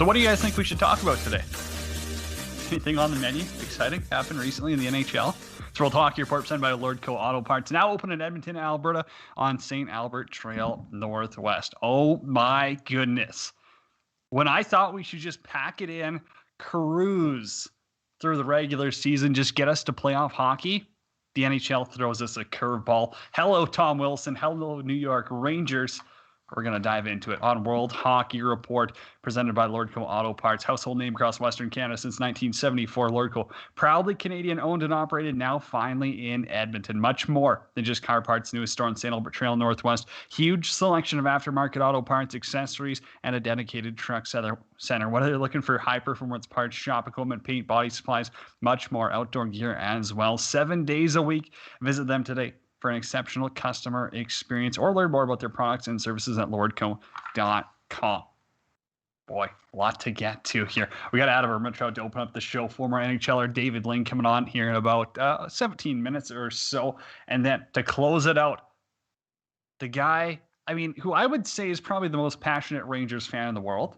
So what do you guys think we should talk about today? Anything on the menu exciting happened recently in the NHL? It's World Hockey Report presented by Lordco Auto Parts. Now open in Edmonton, Alberta on St. Albert Trail Northwest. Oh my goodness. When I thought we should just pack it in, cruise through the regular season, just get us to playoff hockey, the NHL throws us a curveball. Hello, Tom Wilson. Hello, New York Rangers. We're going to dive into it on World Hockey Report, presented by Lordco Auto Parts, household name across Western Canada since 1974. Lordco, proudly Canadian owned and operated, now finally in Edmonton. Much more than just car parts, newest store on St. Albert Trail Northwest. Huge selection of aftermarket auto parts, accessories, and a dedicated truck center. Whether you're looking for high performance parts, shop equipment, paint, body supplies, much more, outdoor gear as well. 7 days a week. Visit them today for an exceptional customer experience, or learn more about their products and services at lordco.com. Boy, a lot to get to here. We got Adam Ermintrout to open up the show. Former NHLer David Ling coming on here in about 17 minutes or so. And then to close it out, the guy, who I would say is probably the most passionate Rangers fan in the world.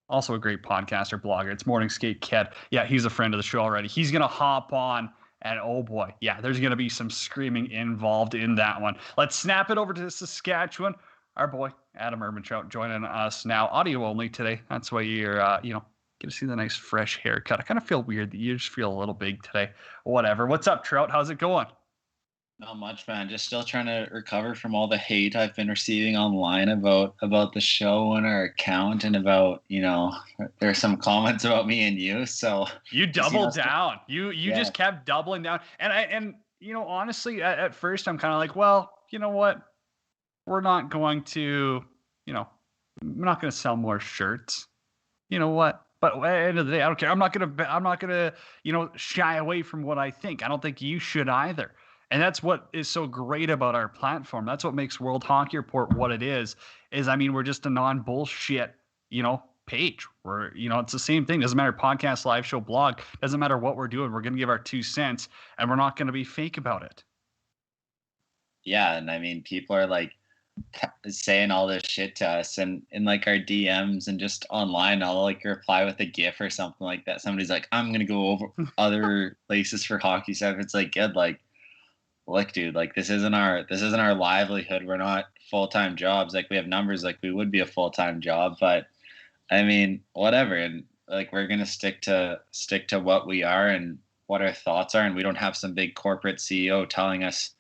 Also a great podcaster, blogger. It's Morning Skate Ked. Yeah, he's a friend of the show already. He's going to hop on. And oh boy, yeah, there's going to be some screaming involved in that one. Let's snap it over to Saskatchewan. Our boy, Adam Ermintrout, joining us now. Audio only today. That's why you're, get to see the nice fresh haircut. I kind of feel weird that you just feel a little big today. Whatever. What's up, Trout? How's it going? Not much, man. Just still trying to recover from all the hate I've been receiving online about the show and our account, and about, there's some comments about me and you. So you doubled down. You just kept doubling down. And honestly, at first I'm kind of like, well, you know what? We're not going to, we're not going to sell more shirts. You know what? But at the end of the day, I don't care. I'm not gonna, shy away from what I think. I don't think you should either. And that's what is so great about our platform. That's what makes World Hockey Report what it is we're just a non-bullshit, page. We're, it's the same thing. Doesn't matter, podcast, live show, blog. Doesn't matter what we're doing. We're going to give our 2 cents, and we're not going to be fake about it. Yeah, and people are like saying all this shit to us, and in like our DMs and just online, I'll like reply with a GIF or something like that. Somebody's like, I'm going to go over other places for hockey stuff. It's like, good, like, look, dude, like this isn't our livelihood. We're not full-time jobs. Like, we have numbers like we would be a full-time job, but whatever. And like, we're going to stick to what we are and what our thoughts are. And we don't have some big corporate CEO telling us,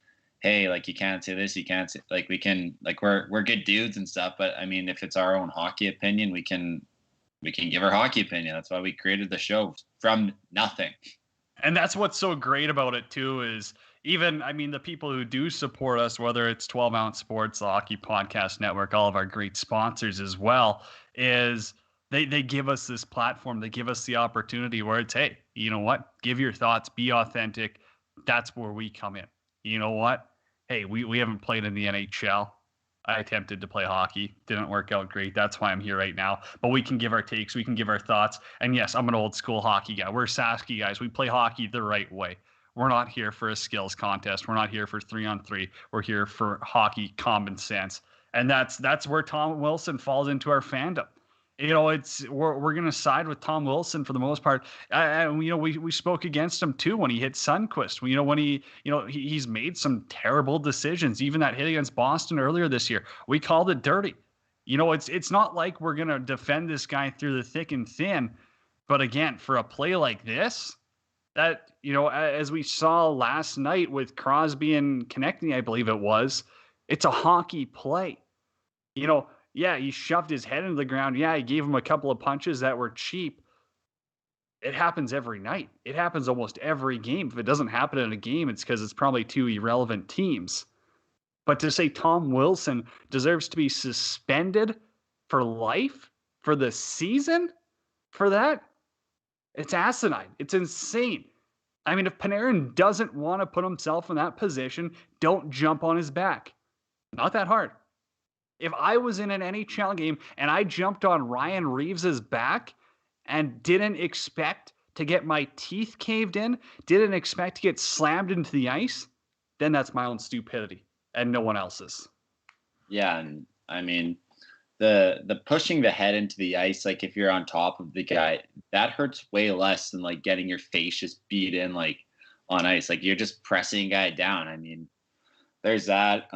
hey, like, you can't say this, you can't say, like, we can, like, we're good dudes and stuff. But if it's our own hockey opinion, we can give our hockey opinion. That's why we created the show from nothing. And that's what's so great about it too, is even, the people who do support us, whether it's 12 Ounce Sports, the Hockey Podcast Network, all of our great sponsors as well, is they give us this platform. They give us the opportunity where it's, hey, you know what? Give your thoughts, be authentic. That's where we come in. You know what? Hey, we haven't played in the NHL. I attempted to play hockey. Didn't work out great. That's why I'm here right now. But we can give our takes. We can give our thoughts. And yes, I'm an old school hockey guy. We're Sasky guys. We play hockey the right way. We're not here for a skills contest. We're not here for 3-on-3. We're here for hockey common sense. And that's where Tom Wilson falls into our fandom. We're going to side with Tom Wilson for the most part. We spoke against him too when he hit Sundqvist. When he's made some terrible decisions. Even that hit against Boston earlier this year, we called it dirty. It's not like we're going to defend this guy through the thick and thin. But again, for a play like this, that, as we saw last night with Crosby and Konechny, I believe it was, it's a hockey play. Yeah, he shoved his head into the ground. Yeah, he gave him a couple of punches that were cheap. It happens every night. It happens almost every game. If it doesn't happen in a game, it's because it's probably two irrelevant teams. But to say Tom Wilson deserves to be suspended for life, for the season, for that, it's asinine. It's insane. If Panarin doesn't want to put himself in that position, don't jump on his back. Not that hard. If I was in an NHL game and I jumped on Ryan Reeves's back and didn't expect to get my teeth caved in, didn't expect to get slammed into the ice, then that's my own stupidity and no one else's. Yeah, and the pushing the head into the ice, like if you're on top of the guy, that hurts way less than like getting your face just beat in like on ice. Like you're just pressing a guy down. I mean, there's that.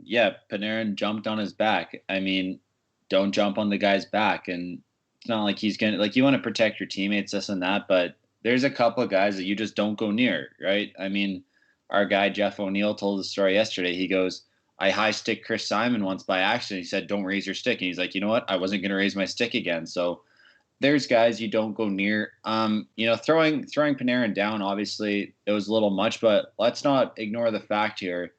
Yeah, Panarin jumped on his back. I mean, don't jump on the guy's back. And it's not like he's gonna like you want to protect your teammates, this and that, but there's a couple of guys that you just don't go near, right? I mean, our guy Jeff O'Neill told the story yesterday. He goes, I high stick Chris Simon once by accident. He said, don't raise your stick. And he's like, you know what? I wasn't gonna raise my stick again. So there's guys you don't go near. Throwing Panarin down, obviously it was a little much, but let's not ignore the fact here.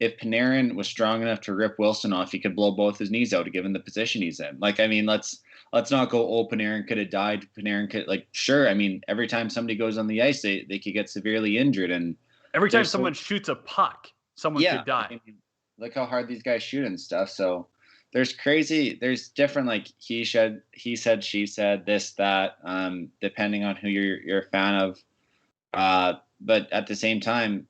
If Panarin was strong enough to rip Wilson off, he could blow both his knees out given the position he's in. Like, I mean, let's not go, oh, Panarin could have died. Panarin could, like, sure. I mean, every time somebody goes on the ice, they could get severely injured. And every time someone shoots a puck, someone could die. I mean, look how hard these guys shoot and stuff. So there's different, like, he said, she said, this, that, depending on who you're a fan of. But at the same time,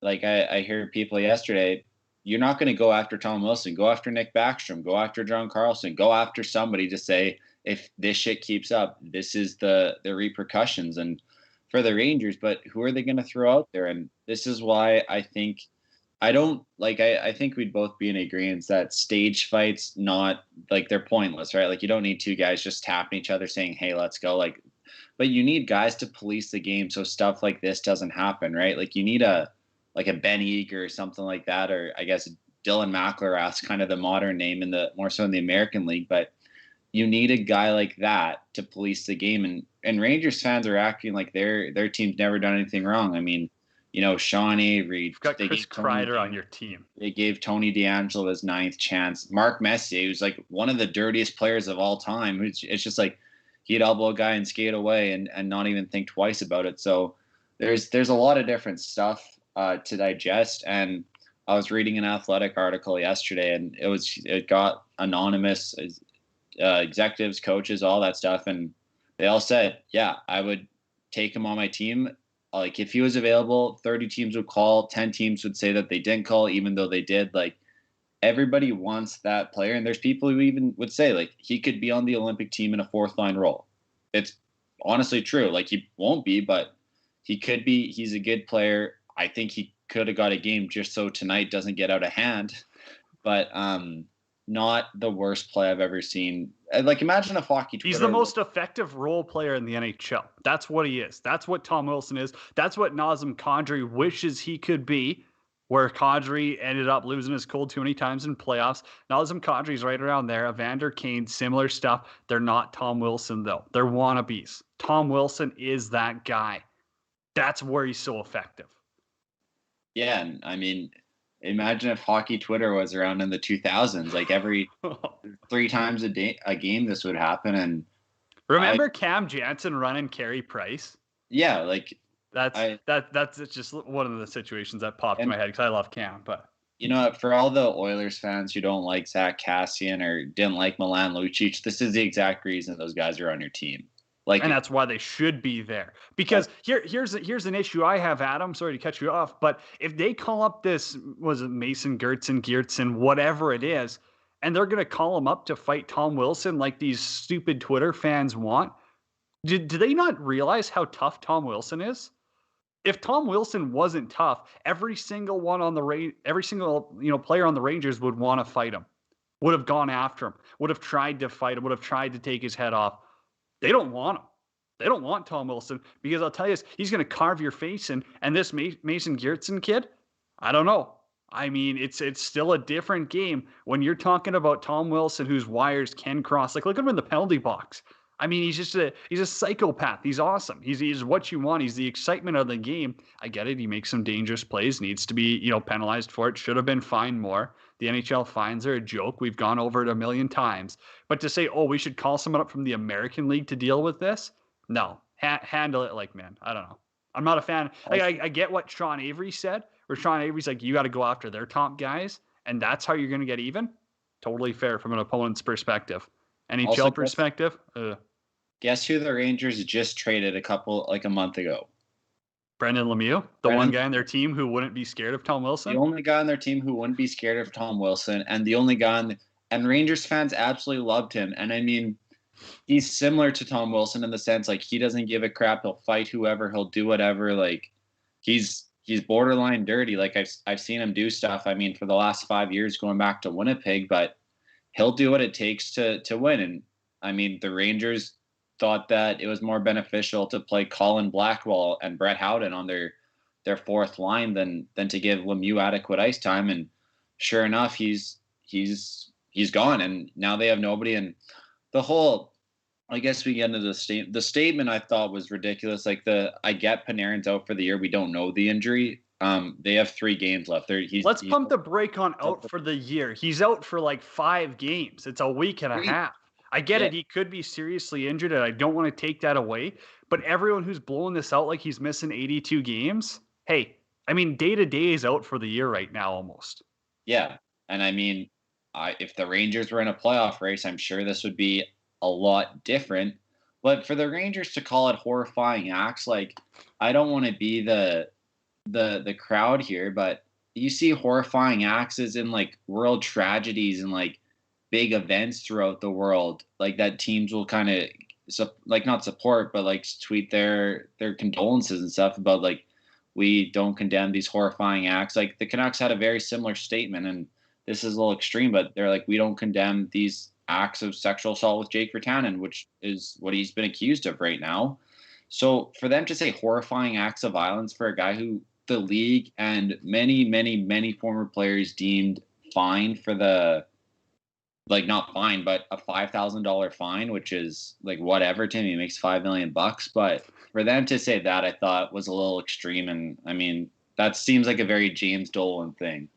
like I heard people yesterday, you're not going to go after Tom Wilson. Go after Nick Backstrom. Go after John Carlson. Go after somebody to say, if this shit keeps up, this is the repercussions. And for the Rangers, but who are they going to throw out there? And this is why I think I think we'd both be in agreement that stage fights, not like they're pointless, right? Like you don't need two guys just tapping each other saying, hey, let's go. Like, but you need guys to police the game so stuff like this doesn't happen, right? Like you need a Ben Eager or something like that, or I guess Dylan McIlrath's kind of the modern name more so in the American League, but you need a guy like that to police the game. And Rangers fans are acting like their team's never done anything wrong. I mean, Sean Avery. You've got Chris Kreider on your team. They gave Tony DeAngelo his 9th chance. Mark Messier, who's like one of the dirtiest players of all time. It's just like he'd elbow a guy and skate away and not even think twice about it. So there's a lot of different stuff to digest. And I was reading an Athletic article yesterday, and it got anonymous executives, coaches, all that stuff, and they all said, yeah, I would take him on my team. Like if he was available, 30 teams would call, 10 teams would say that they didn't call, even though they did. Like everybody wants that player, and there's people who even would say like he could be on the Olympic team in a 4th line role. It's honestly true. Like he won't be, but he could be. He's a good player. I think he could have got a game just so tonight doesn't get out of hand, but not the worst play I've ever seen. Like imagine if hockey Twitter. He's the most effective role player in the NHL. That's what he is. That's what Tom Wilson is. That's what Nazem Kadri wishes he could be, where Kadri ended up losing his cold too many times in playoffs. Nazem Kadri's right around there. Evander Kane, similar stuff. They're not Tom Wilson, though. They're wannabes. Tom Wilson is that guy. That's where he's so effective. Yeah, and I mean, imagine if hockey Twitter was around in the 2000s. Like every 3 times a game, this would happen. And remember Cam Jansen running Carey Price? Yeah, like that's just one of the situations that popped in my head because I love Cam. But for all the Oilers fans who don't like Zach Kassian or didn't like Milan Lucic, this is the exact reason those guys are on your team. And that's why they should be there. Because here's an issue I have, Adam. Sorry to cut you off, but if they call up this, was it Mason Geertsen, whatever it is, and they're going to call him up to fight Tom Wilson like these stupid Twitter fans want, do they not realize how tough Tom Wilson is? If Tom Wilson wasn't tough, every single player on the Rangers would want to fight him, would have gone after him, would have tried to fight him, would have tried to take his head off. They don't want him. They don't want Tom Wilson because I'll tell you this, he's going to carve your face in. And this Mason Geertsen kid, I don't know. I mean, it's still a different game when you're talking about Tom Wilson, whose wires can cross. Like, look at him in the penalty box. I mean, he's a psychopath. He's awesome. He's what you want. He's the excitement of the game. I get it. He makes some dangerous plays, needs to be, penalized for it. Should have been fined more. The NHL fines are a joke. We've gone over it a million times. But to say, we should call someone up from the American League to deal with this? No. Handle it like, man, I don't know. I'm not a fan. I get what Sean Avery said, where Sean Avery's like, you got to go after their top guys, and that's how you're going to get even. Totally fair from an opponent's perspective. NHL also, perspective. Guess who the Rangers just traded a month ago? Brendan Lemieux, one guy on their team who wouldn't be scared of Tom Wilson. The only guy on their team who wouldn't be scared of Tom Wilson, and the only guy And Rangers fans absolutely loved him. And I mean, he's similar to Tom Wilson in the sense like he doesn't give a crap. He'll fight whoever. He'll do whatever. Like he's borderline dirty. Like I've seen him do stuff. I mean, for the last 5 years going back to Winnipeg, but he'll do what it takes to win. And I mean, the Rangers thought that it was more beneficial to play Colin Blackwell and Brett Howden on their fourth line than to give Lemieux adequate ice time. And sure enough, he's gone, and now they have nobody. And the whole, I guess we get into the statement I thought was ridiculous. Like I get Panarin's out for the year. We don't know the injury. They have 3 games left. Let's pump the brake on out for the year. He's out for like 5 games. It's a week and a half. I get it. He could be seriously injured, and I don't want to take that away. But everyone who's blowing this out like he's missing 82 games, hey, I mean, day-to-day is out for the year right now almost. Yeah, and I mean, if the Rangers were in a playoff race, I'm sure this would be a lot different. But for the Rangers to call it horrifying acts, like, I don't want to be the crowd here, but you see horrifying acts as in like world tragedies and like big events throughout the world, like that teams will kind of like not support, but like tweet their condolences and stuff about like, we don't condemn these horrifying acts. Like the Canucks had a very similar statement, and this is a little extreme, but they're like, we don't condemn these acts of sexual assault with Jake Virtanen, which is what he's been accused of right now. So for them to say horrifying acts of violence for a guy who the league and many, many, many former players deemed fined for the, like not fine, but a $5,000 fine, which is like whatever to him. He makes $5 million, but for them to say that, I thought was a little extreme. And I mean, that seems like a very James Dolan thing.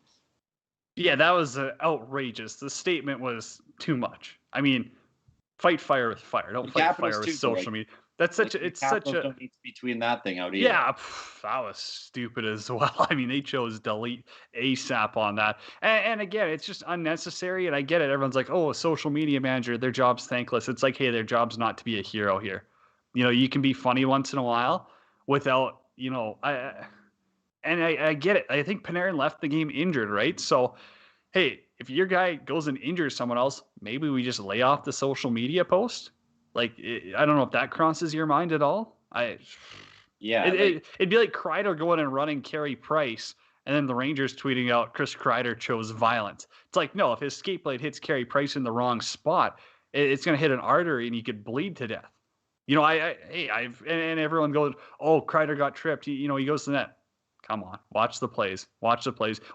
Yeah, that was outrageous. The statement was too much. I mean, fight fire with fire. Don't fight fire with social media. That's such a, it's such a, don't need to be tweeting that thing out either. Yeah, that was stupid as well. I mean, they chose delete ASAP on that. And again, it's just unnecessary. And I get it. Everyone's like, oh, a social media manager, their job's thankless. It's like, hey, their job's not to be a hero here. You know, you can be funny once in a while without, you know, I get it. I think Panarin left the game injured, right? So, hey, if your guy goes and injures someone else, maybe we just lay off the social media post. Like, I don't know if that crosses your mind at all. It'd be like Kreider going and running Carey Price, and then the Rangers tweeting out Chris Kreider chose violence. It's like, no, if his skate blade hits Carey Price in the wrong spot, it's going to hit an artery and he could bleed to death. You know, and everyone goes, oh, Kreider got tripped. He goes to the net. Come on, watch the plays,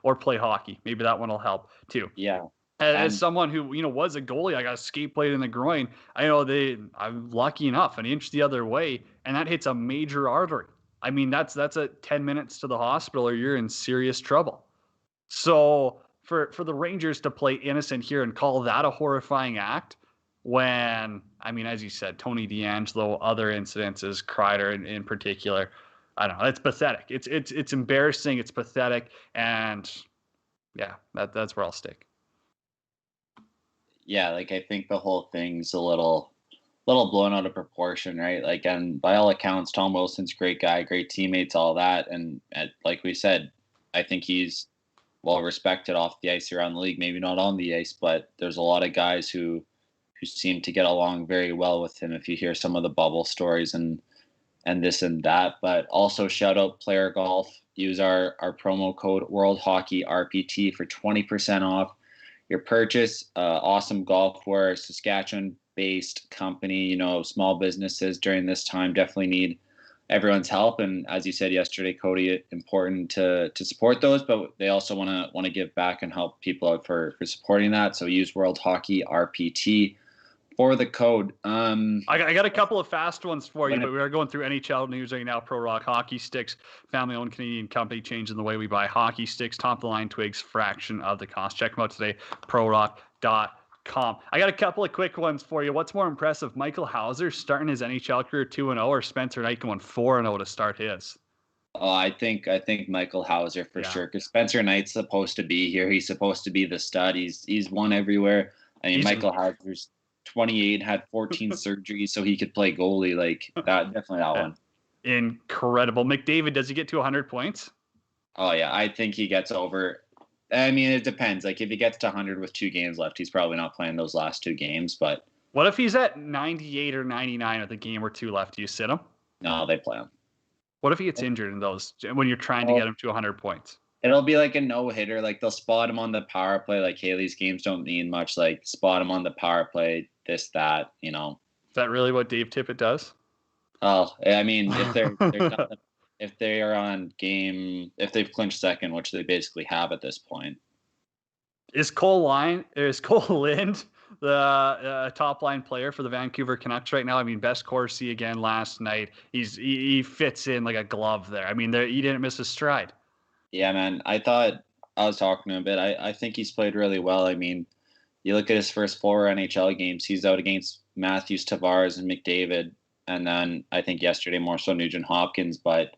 or play hockey. Maybe that one will help too. Yeah. As someone who, was a goalie, I got a skate blade in the groin. I know I'm lucky enough, an inch the other way, and that hits a major artery. I mean, that's a 10 minutes to the hospital or you're in serious trouble. So for the Rangers to play innocent here and call that a horrifying act when, I mean, as you said, Tony DeAngelo, other incidences, Kreider in particular, I don't know. It's pathetic. It's embarrassing. It's pathetic. And yeah, that's where I'll stick. Yeah, like I think the whole thing's a little blown out of proportion, right? Like, and by all accounts, Tom Wilson's a great guy, great teammates, all that. And like we said, I think he's well respected off the ice around the league. Maybe not on the ice, but there's a lot of guys who seem to get along very well with him. If you hear some of the bubble stories and this and that, but also shout out Player Golf. Use our promo code World Hockey RPT for 20% off your purchase. Awesome golfware, Saskatchewan-based company. Small businesses during this time definitely need everyone's help. And as you said yesterday, Cody, important to support those, but they also want to give back and help people out for supporting that. So use World Hockey RPT for the code. I got a couple of fast ones for you, but we are going through NHL news right now. Pro Rock Hockey Sticks, family-owned Canadian company, changing the way we buy hockey sticks. Top-of-the-line twigs, fraction of the cost. Check them out today, prorock.com. I got a couple of quick ones for you. What's more impressive, Michael Hauser starting his NHL career 2-0 or Spencer Knight going 4-0 to start his? Oh, I think Michael Hauser for sure, because Spencer Knight's supposed to be here. He's supposed to be the stud. He's won everywhere. I mean, Michael Hauser's 28, had 14 surgeries so he could play goalie. Like that, definitely that one. Incredible. McDavid, does he get to 100 points? Oh yeah, I think he gets over. I mean, it depends. Like if he gets to 100 with 2 games left, he's probably not playing those last 2 games. But what if he's at 98 or 99 with a game or 2 left? Do you sit him? No, they play him. What if he gets injured in those when you're trying to get him to 100 points? It'll be like a no-hitter. Like they'll spot him on the power play. Like, hey, these games don't mean much. Like spot him on the power play, this, that, Is that really what Dave Tippett does? Oh, I mean, if if they are on game, if they've clinched second, which they basically have at this point. Is Cole Lind the top line player for the Vancouver Canucks right now? I mean, best Corsi again last night. He fits in like a glove there. I mean, he didn't miss a stride. Yeah, man. I was talking to him a bit. I think he's played really well. I mean, you look at his first 4 NHL games, he's out against Matthews, Tavares, and McDavid. And then I think yesterday more so Nugent Hopkins. But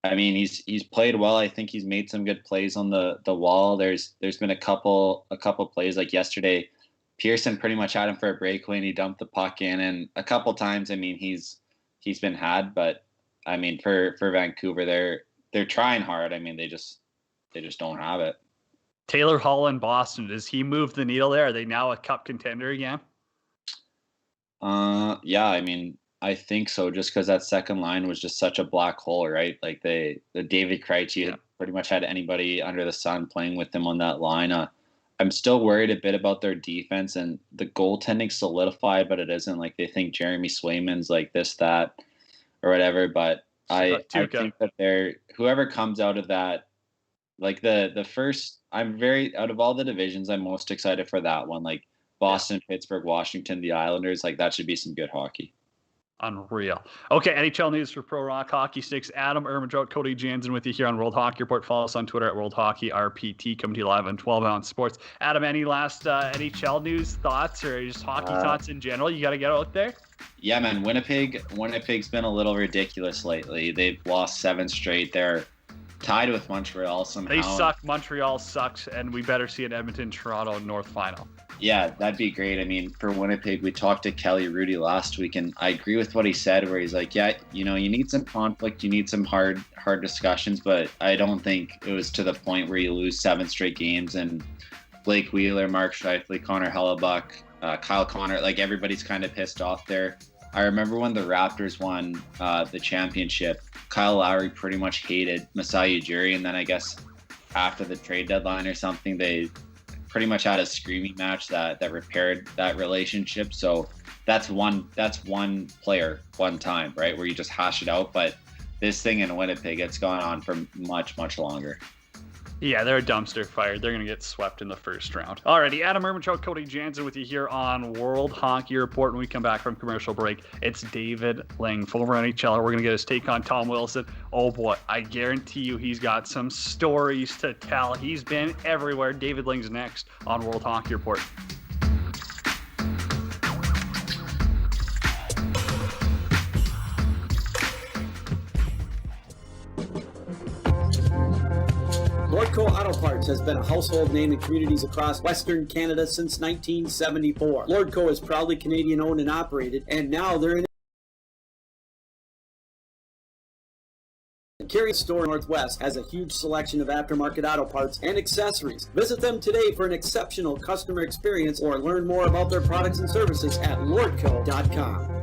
I mean, he's played well. I think he's made some good plays on the wall. There's been a couple plays like yesterday. Pearson pretty much had him for a breakaway and he dumped the puck in. And a couple times, I mean, he's been had. But I mean, for Vancouver, they're trying hard. I mean, they just don't have it. Taylor Hall in Boston, does he move the needle there? Are they now a cup contender again? Yeah, I mean, I think so, just because that second line was just such a black hole, right? Like the David Krejci pretty much had anybody under the sun playing with them on that line. I'm still worried a bit about their defense, and the goaltending solidified, but it isn't. Like they think Jeremy Swayman's like this, that, or whatever. But I think that whoever comes out of that, like the first, out of all the divisions, I'm most excited for that one. Like Boston, Pittsburgh, Washington, the Islanders, like that should be some good hockey. Unreal. Okay, NHL news for Pro Rock Hockey Sticks. Adam Ermentrout, Cody Jansen with you here on World Hockey Report. Follow us on Twitter at World Hockey RPT. Coming to you live on 12 Ounce Sports. Adam, any last NHL news thoughts or just hockey thoughts in general? You got to get out there? Yeah, man. Winnipeg's been a little ridiculous lately. They've lost 7 straight. They're tied with Montreal somehow. They suck. Montreal sucks, and we better see an Edmonton-Toronto North final. Yeah, that'd be great. I mean, for Winnipeg, we talked to Kelly Rudy last week, and I agree with what he said, where he's like, yeah, you need some conflict, you need some hard discussions, but I don't think it was to the point where you lose 7 straight games, and Blake Wheeler, Mark Scheifele, Connor Hellebuck, Kyle Connor, like everybody's kind of pissed off there. I remember when the Raptors won the championship, Kyle Lowry pretty much hated Masai Ujiri, and then I guess after the trade deadline or something, they pretty much had a screaming match that repaired that relationship. So that's one player, one time, right, where you just hash it out. But this thing in Winnipeg, it's gone on for much, much longer. Yeah, they're a dumpster fire. They're going to get swept in the first round. Alrighty, Adam Ermentrout, Cody Jansen with you here on World Hockey Report. When we come back from commercial break, it's David Ling, former NHLer. We're going to get his take on Tom Wilson. Oh boy, I guarantee you he's got some stories to tell. He's been everywhere. David Ling's next on World Hockey Report. Lordco Auto Parts has been a household name in communities across Western Canada since 1974. Lordco is proudly Canadian owned and operated, and now they're in Carey Store Northwest has a huge selection of aftermarket auto parts and accessories. Visit them today for an exceptional customer experience or learn more about their products and services at lordco.com.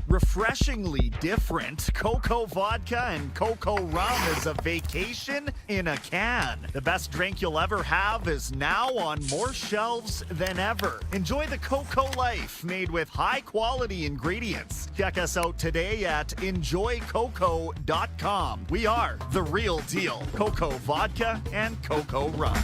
Refreshingly different, Cocoa Vodka and Cocoa Rum is a vacation in a can. The best drink you'll ever have is now on more shelves than ever. Enjoy the Cocoa life made with high-quality ingredients. Check us out today at enjoycoco.com. We are the real deal. Cocoa Vodka and Cocoa Rum.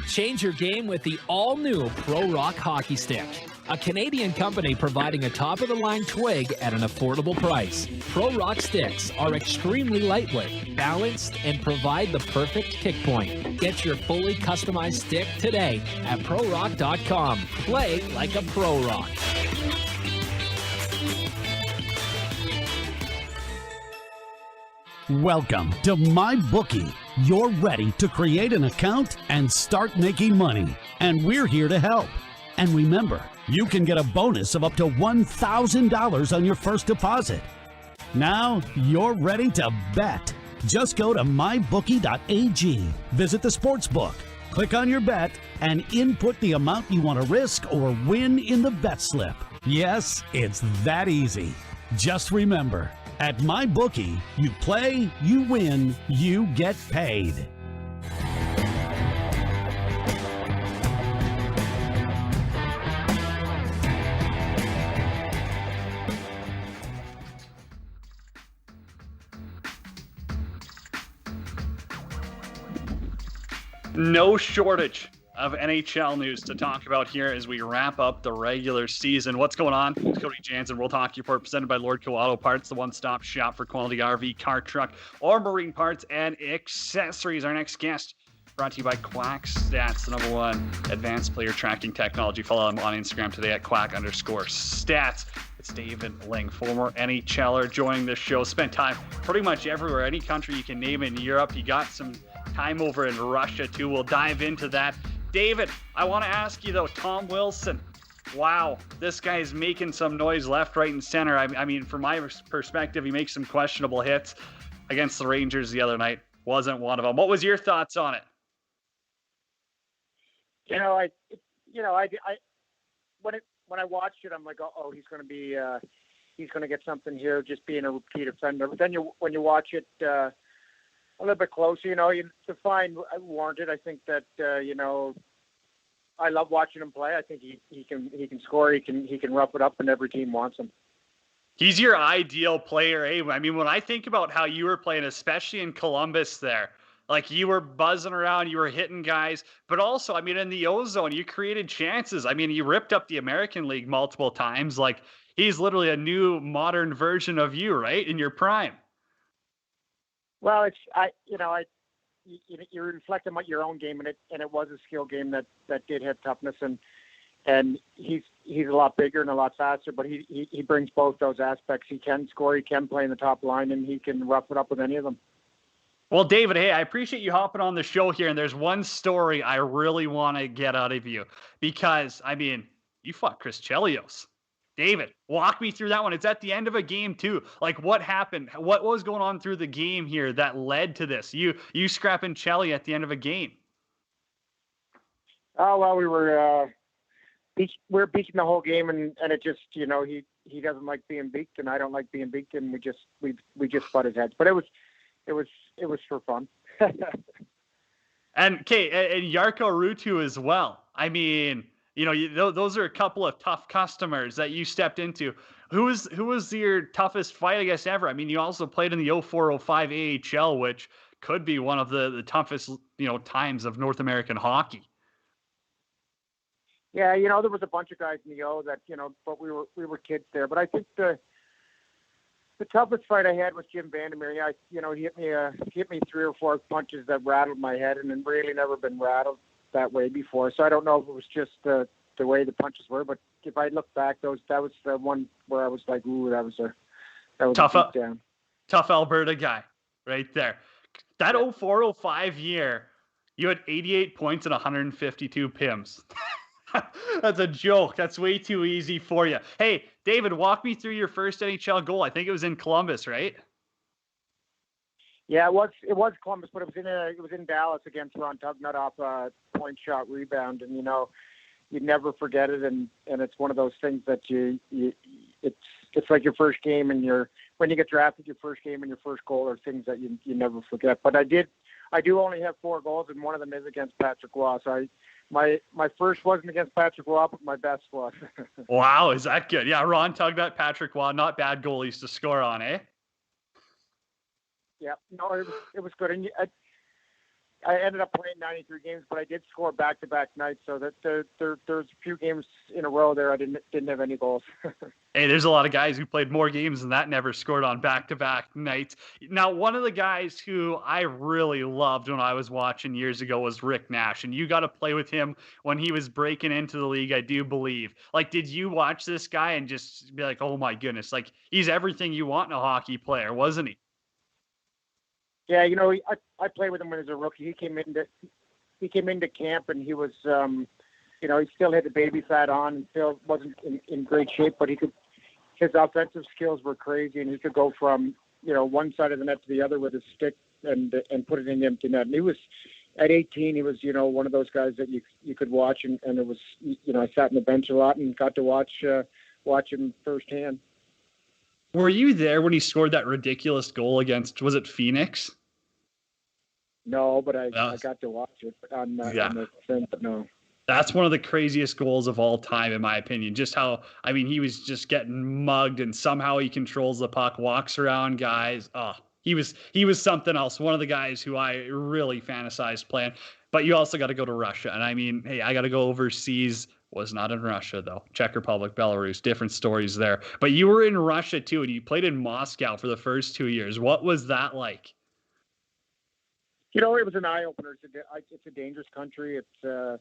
Change your game with the all-new Pro Rock Hockey Stick, a Canadian company providing a top-of-the-line twig at an affordable price. Pro Rock sticks are extremely lightweight, balanced, and provide the perfect kick point. Get your fully customized stick today at ProRock.com. Play like a Pro Rock. Welcome to MyBookie. You're ready to create an account and start making money, and we're here to help. And remember, you can get a bonus of up to $1,000 on your first deposit. Now you're ready to bet. Just go to mybookie.ag, visit the sportsbook, click on your bet, and input the amount you want to risk or win in the bet slip. Yes, it's that easy. Just remember, at MyBookie, you play, you win, you get paid. No shortage of NHL news to talk about here as we wrap up the regular season. What's going on? It's Cody Jansen, World Hockey Report, presented by Lordco Auto Parts, the one-stop shop for quality RV, car, truck, or marine parts and accessories. Our next guest brought to you by Quack Stats, the #1 advanced player tracking technology. Follow them on Instagram today at quack_stats. It's David Ling, former NHLer, joining this show. Spent time pretty much everywhere, any country you can name in Europe. He got some time over in Russia too. We'll dive into that. David, I want to ask you though, Tom Wilson, wow, this guy is making some noise left, right, and center. I mean, from my perspective, he makes some questionable hits against the Rangers the other night. Wasn't one of them. What was your thoughts on it? When I watched it, I'm like, oh, he's going to get something here, just being a repeat offender. But then when you watch it a little bit closer, the fine warranted. I think that I love watching him play. I think he can score. He can rough it up, and every team wants him. He's your ideal player, eh? I mean, when I think about how you were playing, especially in Columbus there, like you were buzzing around, you were hitting guys, but also, I mean, in the O-zone, you created chances. I mean, you ripped up the American League multiple times. Like, he's literally a new modern version of you, right? In your prime. Well, you reflect on your own game, and it was a skill game that did have toughness, and he's a lot bigger and a lot faster, but he brings both those aspects. He can score, he can play in the top line, and he can rough it up with any of them. Well, David, hey, I appreciate you hopping on the show here, and there's one story I really want to get out of you because, I mean, you fought Chris Chelios. David, walk me through that one. It's at the end of a game too. Like, what happened? What was going on through the game here that led to this? You scrapping Chelly at the end of a game. Oh, well, we were beating the whole game, and it just, he doesn't like being beaked, and I don't like being beaked, and we just butted heads. But it was for fun. And Jarkko Ruutu as well. I mean, those are a couple of tough customers that you stepped into. Who was your toughest fight, I guess, ever? I mean, you also played in the 04-05 AHL, which could be one of the toughest, times of North American hockey. Yeah, there was a bunch of guys in the O that, but we were kids there. But I think the toughest fight I had was Jim Vandermeer. He hit me 3 or 4 punches that rattled my head, and then really never been rattled that way before. So I don't know if it was just the way the punches were, but if I look back, that was the one where I was like, ooh, that was tough. A down. Tough Alberta guy right there. That 04-05 year, you had 88 points and 152 PIMs. That's a joke. That's way too easy for you. Hey, David, walk me through your first NHL goal. I think it was in Columbus, right? Yeah, it was Columbus, but it was in Dallas against Ron Tugnut off a point shot rebound, and you'd never forget it, and it's one of those things that it's like your first game, and when you get drafted, your first game and your first goal are things that you never forget. But I do only have 4 goals, and one of them is against Patrick Roy. So my first wasn't against Patrick Roy, but my best was. Wow, is that good? Yeah, Ron Tugnut, Patrick Roy, not bad goalies to score on, eh? Yeah, no, it was good, and I ended up playing 93 games, but I did score back-to-back nights, so that there's a few games in a row there I didn't have any goals. Hey, there's a lot of guys who played more games than that never scored on back-to-back nights. Now, one of the guys who I really loved when I was watching years ago was Rick Nash, and you got to play with him when he was breaking into the league, I do believe. Like, did you watch this guy and just be like, oh my goodness, like, he's everything you want in a hockey player, wasn't he? Yeah, I played with him when he was a rookie. He came into camp, and he was, he still had the baby fat on and still wasn't in great shape, but his offensive skills were crazy, and he could go from, one side of the net to the other with his stick and put it in the empty net. And he was, at 18, he was, one of those guys that you could watch, and it was, I sat on the bench a lot and got to watch him firsthand. Were you there when he scored that ridiculous goal against, was it Phoenix? No, but I got to watch it on the thing, but no. That's one of the craziest goals of all time, in my opinion. Just how, he was just getting mugged, and somehow he controls the puck, walks around guys. Oh, he was something else. One of the guys who I really fantasized playing. But you also got to go to Russia. And I got to go overseas. Was not in Russia, though. Czech Republic, Belarus, different stories there. But you were in Russia, too, and you played in Moscow for the first 2 years. What was that like? It was an eye-opener. It's a dangerous country. It's the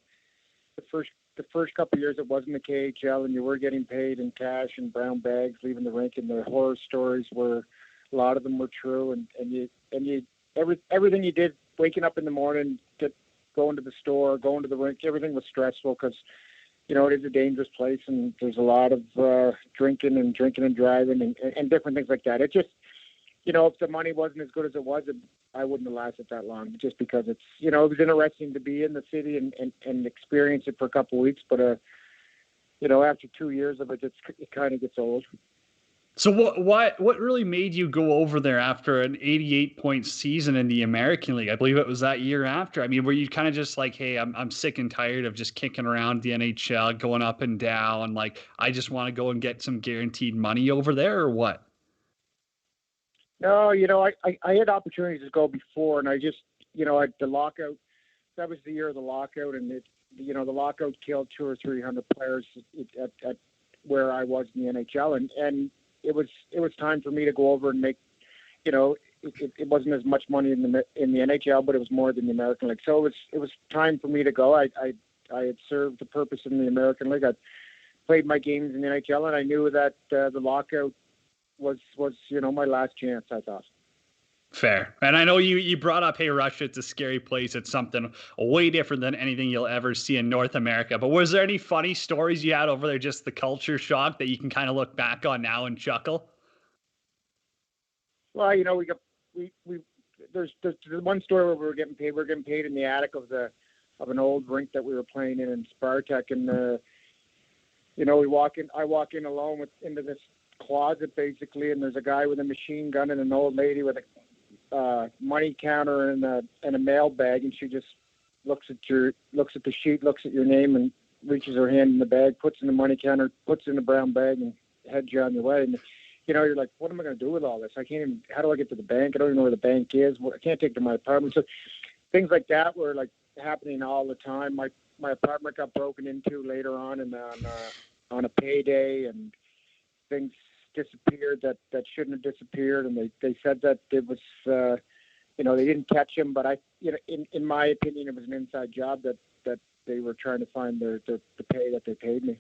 first couple of years it wasn't the KHL, and you were getting paid in cash and brown bags leaving the rink, and the horror stories were, a lot of them were true, and everything you did, waking up in the morning, going to the store, going to the rink, everything was stressful because it is a dangerous place, and there's a lot of drinking and driving and different things like that. It just, if the money wasn't as good as it was, I wouldn't have lasted that long, just because it's, it was interesting to be in the city and experience it for a couple of weeks. But, after 2 years of it, it kind of gets old. So what really made you go over there after an 88-point season in the American League? I believe it was that year after. Were you kind of just like, hey, I'm sick and tired of just kicking around the NHL, going up and down. Like, I just want to go and get some guaranteed money over there, or what? No, I had opportunities to go before, and I just, the lockout, that was the year of the lockout, and the lockout killed 200 or 300 players at where I was in the NHL, and it was time for me to go over and make, it wasn't as much money in the NHL, but it was more than the American League. So it was time for me to go. I had served the purpose in the American League. I played my games in the NHL, and I knew that the lockout was my last chance, I thought. Fair. And I know you brought up, hey, Russia, it's a scary place. It's something way different than anything you'll ever see in North America. But was there any funny stories you had over there, just the culture shock that you can kind of look back on now and chuckle? Well, there's one story where we were getting paid. We were getting paid in the attic of an old rink that we were playing in Spartak, and I walk in alone into this closet basically, and there's a guy with a machine gun and an old lady with a money counter and a mail bag, and she just looks at the sheet, looks at your name, and reaches her hand in the bag, puts in the money counter, puts in the brown bag, and heads you on your way. And you're like, what am I going to do with all this? I can't even. How do I get to the bank? I don't even know where the bank is. I can't take it to my apartment. So things like that were like happening all the time. My apartment got broken into later on, and on a payday, and things disappeared that shouldn't have disappeared, and they said that it was they didn't catch him, but in my opinion it was an inside job that they were trying to find the pay that they paid me.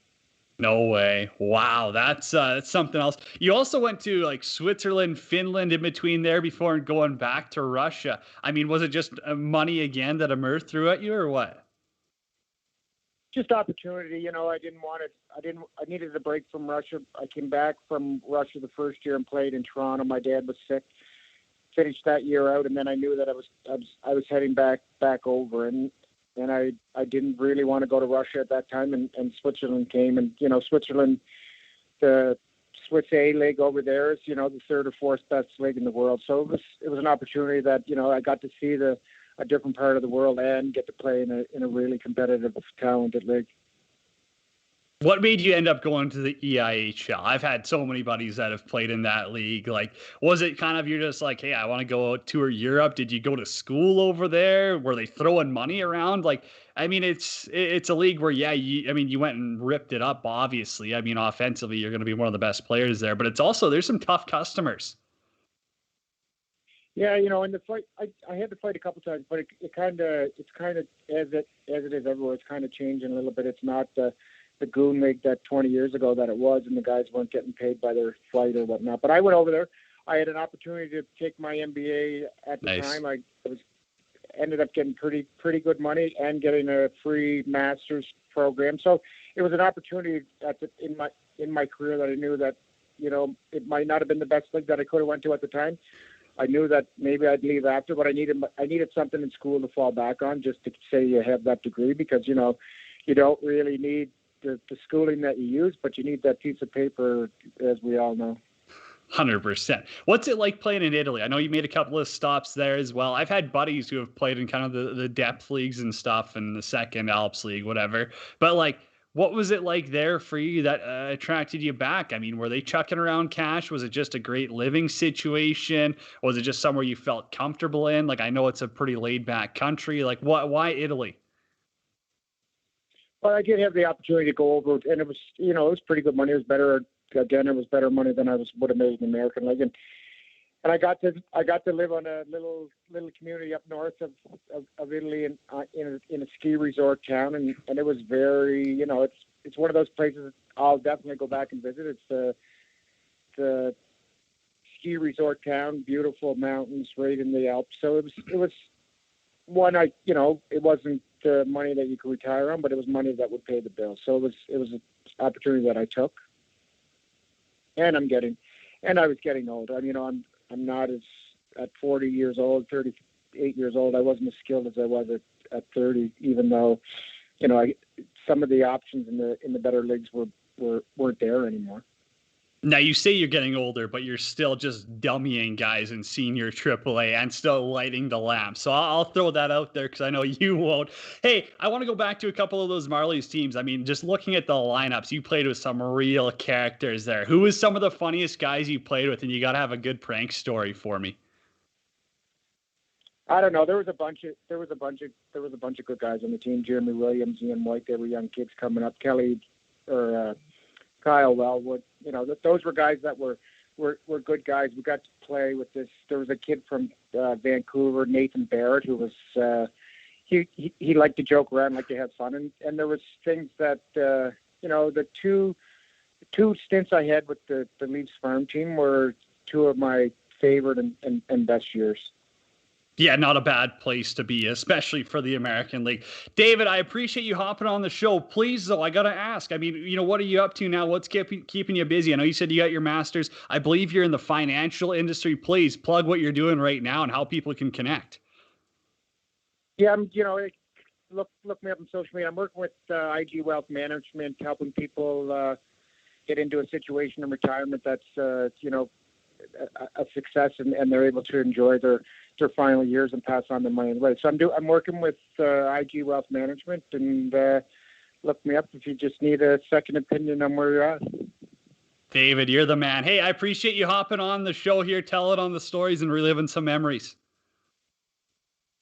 No way. Wow, that's something else. You also went to like Switzerland, Finland in between there before going back to Russia. Was it just money again that Amir threw at you, or what? Just opportunity. I didn't want it. I needed a break from Russia. I came back from Russia the first year and played in Toronto. My dad was sick. Finished that year out, and then I knew that I was heading back over, and I didn't really want to go to Russia at that time, and Switzerland came, and Switzerland, the Swiss A League over there is the third or fourth best league in the world. So it was an opportunity that I got to see a different part of the world and get to play in a really competitive, talented league. What made you end up going to the EIHL? I've had so many buddies that have played in that league. Like, was it kind of, you're just like, hey, I want to go tour Europe? Did you go to school over there? Were they throwing money around? Like, it's a league where, yeah, you went and ripped it up, obviously. Offensively, you're going to be one of the best players there, but it's also, there's some tough customers. Yeah, in the fight, I had to fight a couple times, but it's kind of as it is everywhere. It's kind of changing a little bit. It's not the goon league that 20 years ago that it was, and the guys weren't getting paid by their flight or whatnot. But I went over there. I had an opportunity to take my MBA at the Nice. time. I ended up getting pretty good money and getting a free master's program. So it was an opportunity in my career that I knew that, you know, it might not have been the best league that I could have went to at the time. I knew that maybe I'd leave after, but I needed something in school to fall back on, just to say you have that degree, because, you know, you don't really need the schooling that you use, but you need that piece of paper, as we all know. 100%. What's it like playing in Italy? I know you made a couple of stops there as well. I've had buddies who have played in kind of the depth leagues and stuff, and the second Alps League, whatever. But like, what was it like there for you that attracted you back? I mean, were they chucking around cash? Was it just a great living situation? Or was it just somewhere you felt comfortable in? Like, I know it's a pretty laid back country. Like, why Italy? Well, I did have the opportunity to go over, and it was, you know, it was pretty good money. It was better. Again, it was better money than I would have made in the American League, and I got to live on a little community up north of Italy in a ski resort town, and it was very, you know, it's one of those places I'll definitely go back and visit. It's the ski resort town, beautiful mountains right in the Alps. So it was one, you know, it wasn't money that you could retire on, but it was money that would pay the bills. So it was an opportunity that I took. And I was getting older. I mean, you know, I'm not at 40 years old, 38 years old. I wasn't as skilled as I was at 30, even though, you know, some of the options in the better leagues weren't there anymore. Now, you say you're getting older, but you're still just dummying guys in senior AAA and still lighting the lamp. So I'll throw that out there because I know you won't. Hey, I want to go back to a couple of those Marlies teams. I mean, just looking at the lineups, you played with some real characters there. Who was some of the funniest guys you played with? And you got to have a good prank story for me. I don't know. There was a bunch of good guys on the team. Jeremy Williams, Ian White, they were young kids coming up. Kyle Wellwood, you know, those were guys that were good guys. We got to play with this. There was a kid from Vancouver, Nathan Barrett, who was he liked to joke around, like to have fun, and there was things that you know, the two stints I had with the Leafs farm team were two of my favorite and best years. Yeah, not a bad place to be, especially for the American League. David, I appreciate you hopping on the show. Please, though, I got to ask. I mean, you know, what are you up to now? What's keeping you busy? I know you said you got your master's. I believe you're in the financial industry. Please plug what you're doing right now and how people can connect. Yeah, you know, look me up on social media. I'm working with IG Wealth Management, helping people get into a situation in retirement that's, you know, a success, and they're able to enjoy their final years and pass on the money away. So I'm working with IG Wealth Management, and look me up if you just need a second opinion on where you're at. David, you're the man. Hey, I appreciate you hopping on the show here, telling on the stories and reliving some memories.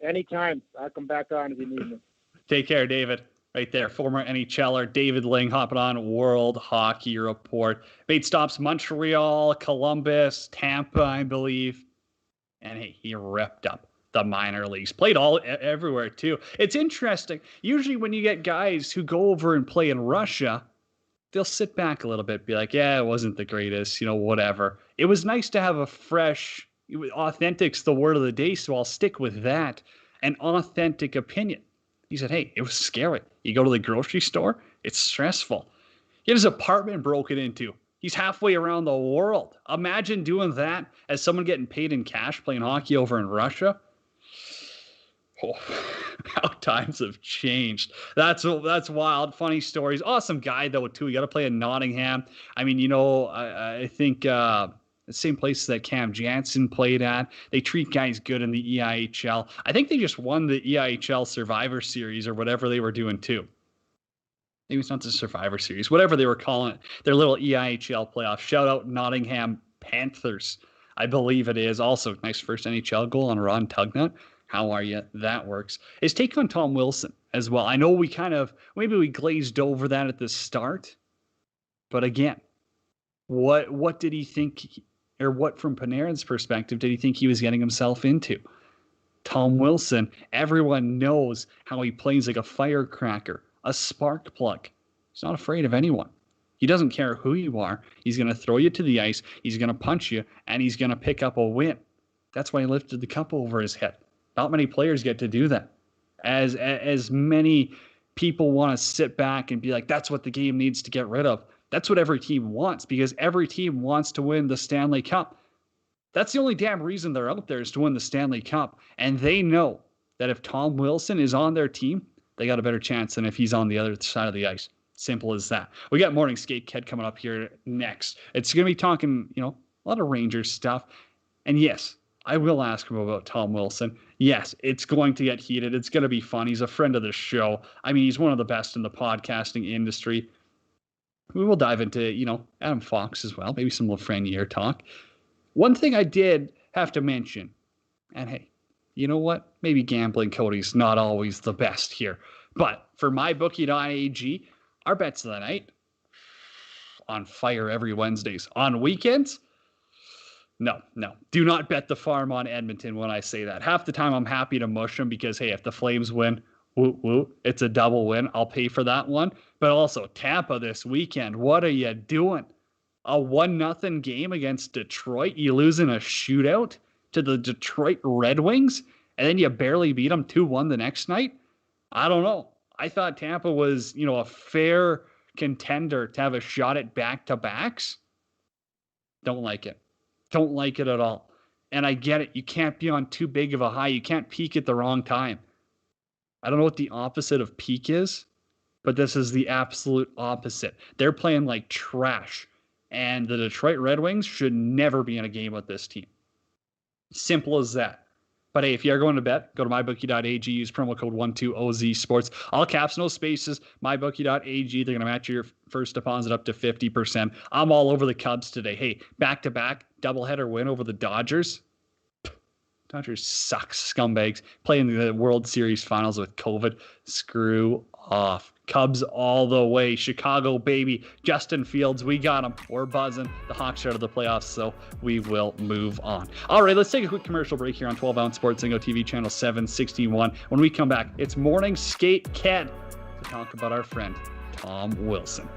Anytime. I'll come back on if you need me. Take care, David. Right there, former NHLer David Ling hopping on World Hockey Report. Made stops Montreal, Columbus, Tampa, I believe. And hey, he ripped up the minor leagues. Played everywhere too. It's interesting. Usually when you get guys who go over and play in Russia, they'll sit back a little bit, be like, yeah, it wasn't the greatest, you know, whatever. It was nice to have a fresh, authentic's the word of the day, so I'll stick with that, an authentic opinion. He said, hey, it was scary. You go to the grocery store, it's stressful. He had his apartment broken into. He's halfway around the world. Imagine doing that as someone getting paid in cash playing hockey over in Russia. Oh, how times have changed. That's wild. Funny stories. Awesome guy, though, too. You got to play in Nottingham. I mean, you know, I think the same place that Cam Jansen played at. They treat guys good in the EIHL. I think they just won the EIHL Survivor Series or whatever they were doing, too. Maybe it's not the Survivor Series, whatever they were calling it, their little EIHL playoff. Shout out Nottingham Panthers, I believe it is. Also, nice first NHL goal on Ron Tugnut. How are you? That works. His take on Tom Wilson as well. I know we maybe we glazed over that at the start, but again, what did he think, or what from Panarin's perspective did he think he was getting himself into? Tom Wilson, everyone knows how he plays like a firecracker. A spark plug. He's not afraid of anyone. He doesn't care who you are. He's going to throw you to the ice. He's going to punch you, and he's going to pick up a win. That's why he lifted the cup over his head. Not many players get to do that. As many people want to sit back and be like, that's what the game needs to get rid of. That's what every team wants, because every team wants to win the Stanley Cup. That's the only damn reason they're out there, is to win the Stanley Cup. And they know that if Tom Wilson is on their team, they got a better chance than if he's on the other side of the ice. Simple as that. We got Morning Skate Ked coming up here next. It's going to be talking, a lot of Rangers stuff. And yes, I will ask him about Tom Wilson. Yes, it's going to get heated. It's going to be fun. He's a friend of the show. I mean, he's one of the best in the podcasting industry. We will dive into, Adam Fox as well. Maybe some Lafreniere talk. One thing I did have to mention, and hey, you know what? Maybe gambling Cody's not always the best here. But for mybookie.ag, our bets of the night, on fire every Wednesdays. On weekends, no. Do not bet the farm on Edmonton when I say that. Half the time I'm happy to mush them because, hey, if the Flames win, woo, it's a double win. I'll pay for that one. But also Tampa this weekend, what are you doing? A 1-0 game against Detroit? You lose in a shootout to the Detroit Red Wings? And then you barely beat them 2-1 the next night? I don't know. I thought Tampa was, a fair contender to have a shot at back-to-backs. Don't like it. Don't like it at all. And I get it. You can't be on too big of a high. You can't peak at the wrong time. I don't know what the opposite of peak is, but this is the absolute opposite. They're playing like trash. And the Detroit Red Wings should never be in a game with this team. Simple as that. But hey, if you are going to bet, go to mybookie.ag, use promo code 12OZSports. All caps, no spaces, mybookie.ag. They're going to match your first deposit up to 50%. I'm all over the Cubs today. Hey, back-to-back, doubleheader win over the Dodgers. Dodgers suck, scumbags. Playing the World Series finals with COVID. Screw off. Cubs all the way. Chicago, baby. Justin Fields, we got him. We're buzzing. The Hawks are out of the playoffs, so we will move on. All right, let's take a quick commercial break here on 12 Ounce Sports Zingo TV channel 761. When we come back, it's Morning Skate Ked to talk about our friend Tom Wilson.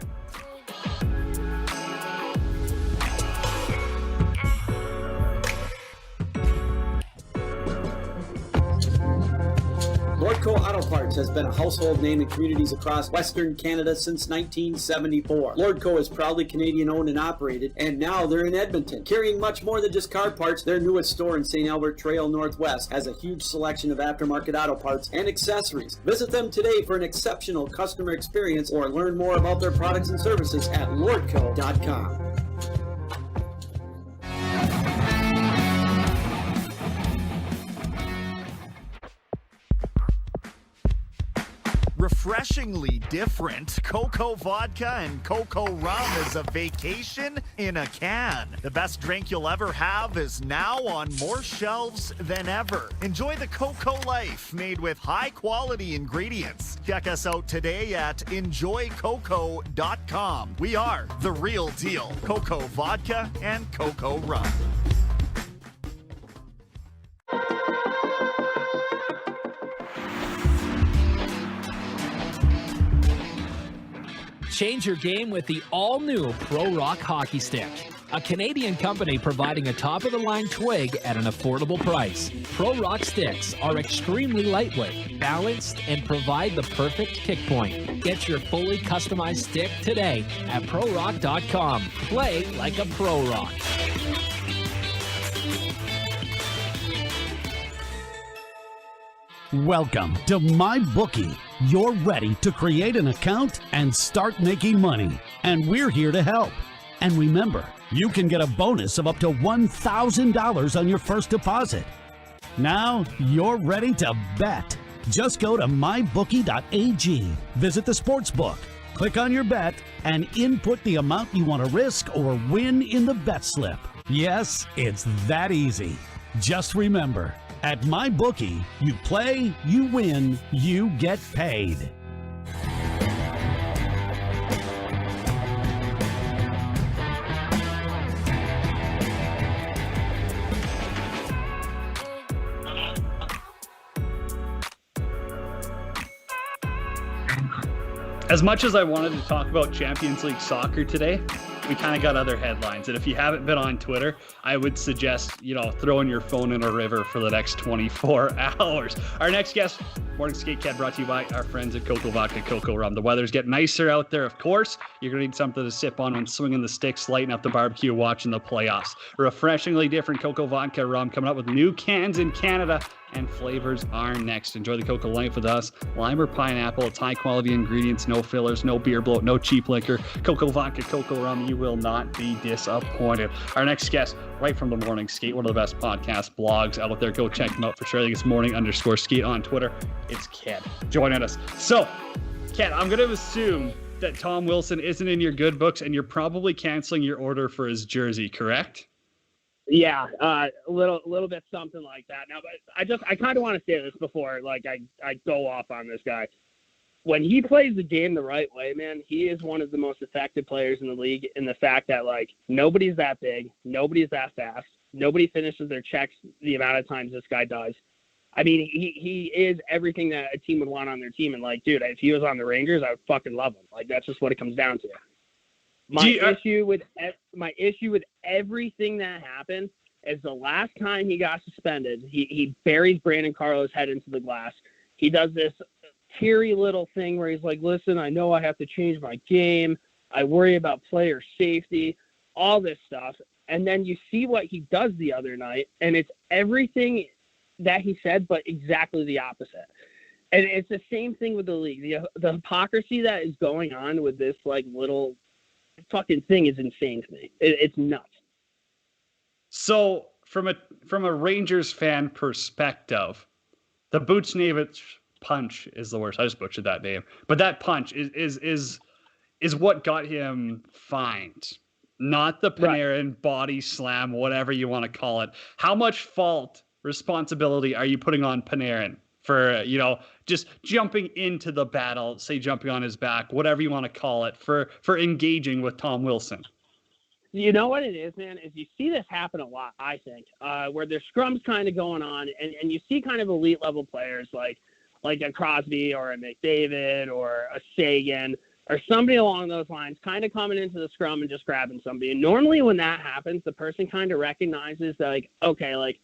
Lordco Auto Parts has been a household name in communities across Western Canada since 1974. Lordco is proudly Canadian owned and operated, and now they're in Edmonton. Carrying much more than just car parts, their newest store in St. Albert Trail Northwest has a huge selection of aftermarket auto parts and accessories. Visit them today for an exceptional customer experience or learn more about their products and services at lordco.com. Refreshingly different, Cocoa Vodka and Cocoa Rum is a vacation in a can. The best drink you'll ever have is now on more shelves than ever. Enjoy the Cocoa life made with high-quality ingredients. Check us out today at enjoycocoa.com. We are the real deal. Cocoa Vodka and Cocoa Rum. Change your game with the all-new Pro Rock Hockey Stick, a Canadian company providing a top-of-the-line twig at an affordable price. Pro Rock sticks are extremely lightweight, balanced, and provide the perfect kick point. Get your fully customized stick today at prorock.com. Play like a Pro Rock. Welcome to MyBookie. You're ready to create an account and start making money. And we're here to help. And remember, you can get a bonus of up to $1,000 on your first deposit. Now you're ready to bet. Just go to mybookie.ag, visit the sportsbook, click on your bet, and input the amount you want to risk or win in the bet slip. Yes, it's that easy. Just remember, at MyBookie, you play, you win, you get paid. As much as I wanted to talk about Champions League soccer today, we kind of got other headlines. And if you haven't been on Twitter, I would suggest, throwing your phone in a river for the next 24 hours. Our next guest, Morning Skate Cat, brought to you by our friends at Coco Vodka, Coco Rum. The weather's getting nicer out there, of course. You're going to need something to sip on when swinging the sticks, lighting up the barbecue, watching the playoffs. Refreshingly different Coco Vodka Rum coming up with new cans in Canada, and flavors are next. Enjoy the Coco life with us. Lime or pineapple. It's high quality ingredients, no fillers, no beer bloat, no cheap liquor. Coco Vodka, Coco Rum. You will not be disappointed. Our next guest, right from the Morning Skate, one of the best podcast blogs out there. Go check them out for sure. I think it's morning_skate on Twitter. It's Ken joining us. So, Ken, I'm going to assume that Tom Wilson isn't in your good books, and you're probably canceling your order for his jersey, correct? Yeah, a little bit something like that. Now, but I kind of want to say this before, I go off on this guy. When he plays the game the right way, man, he is one of the most effective players in the league. In the fact that nobody's that big, nobody's that fast, nobody finishes their checks the amount of times this guy does. I mean, he is everything that a team would want on their team. And dude, if he was on the Rangers, I would fucking love him. That's just what it comes down to. My issue with everything that happened is the last time he got suspended, he buries Brandon Carlo's head into the glass. He does this teary little thing where he's like, listen, I know I have to change my game. I worry about player safety, all this stuff. And then you see what he does the other night, and it's everything that he said, but exactly the opposite. And it's the same thing with the league. The hypocrisy that is going on with this little fucking thing is insane to me. It's nuts. So from a Rangers fan perspective, the Buchnevich punch is the worst. I just butchered that name, but that punch is what got him fined, not the Panarin body slam, whatever you want to call it. How much responsibility are you putting on Panarin for, just jumping into the battle, say jumping on his back, whatever you want to call it, for engaging with Tom Wilson? You know what it is, man, is you see this happen a lot, I think, where there's scrums kind of going on, and you see kind of elite level players like a Crosby or a McDavid or a Sagan or somebody along those lines kind of coming into the scrum and just grabbing somebody. And normally when that happens, the person kind of recognizes that, okay,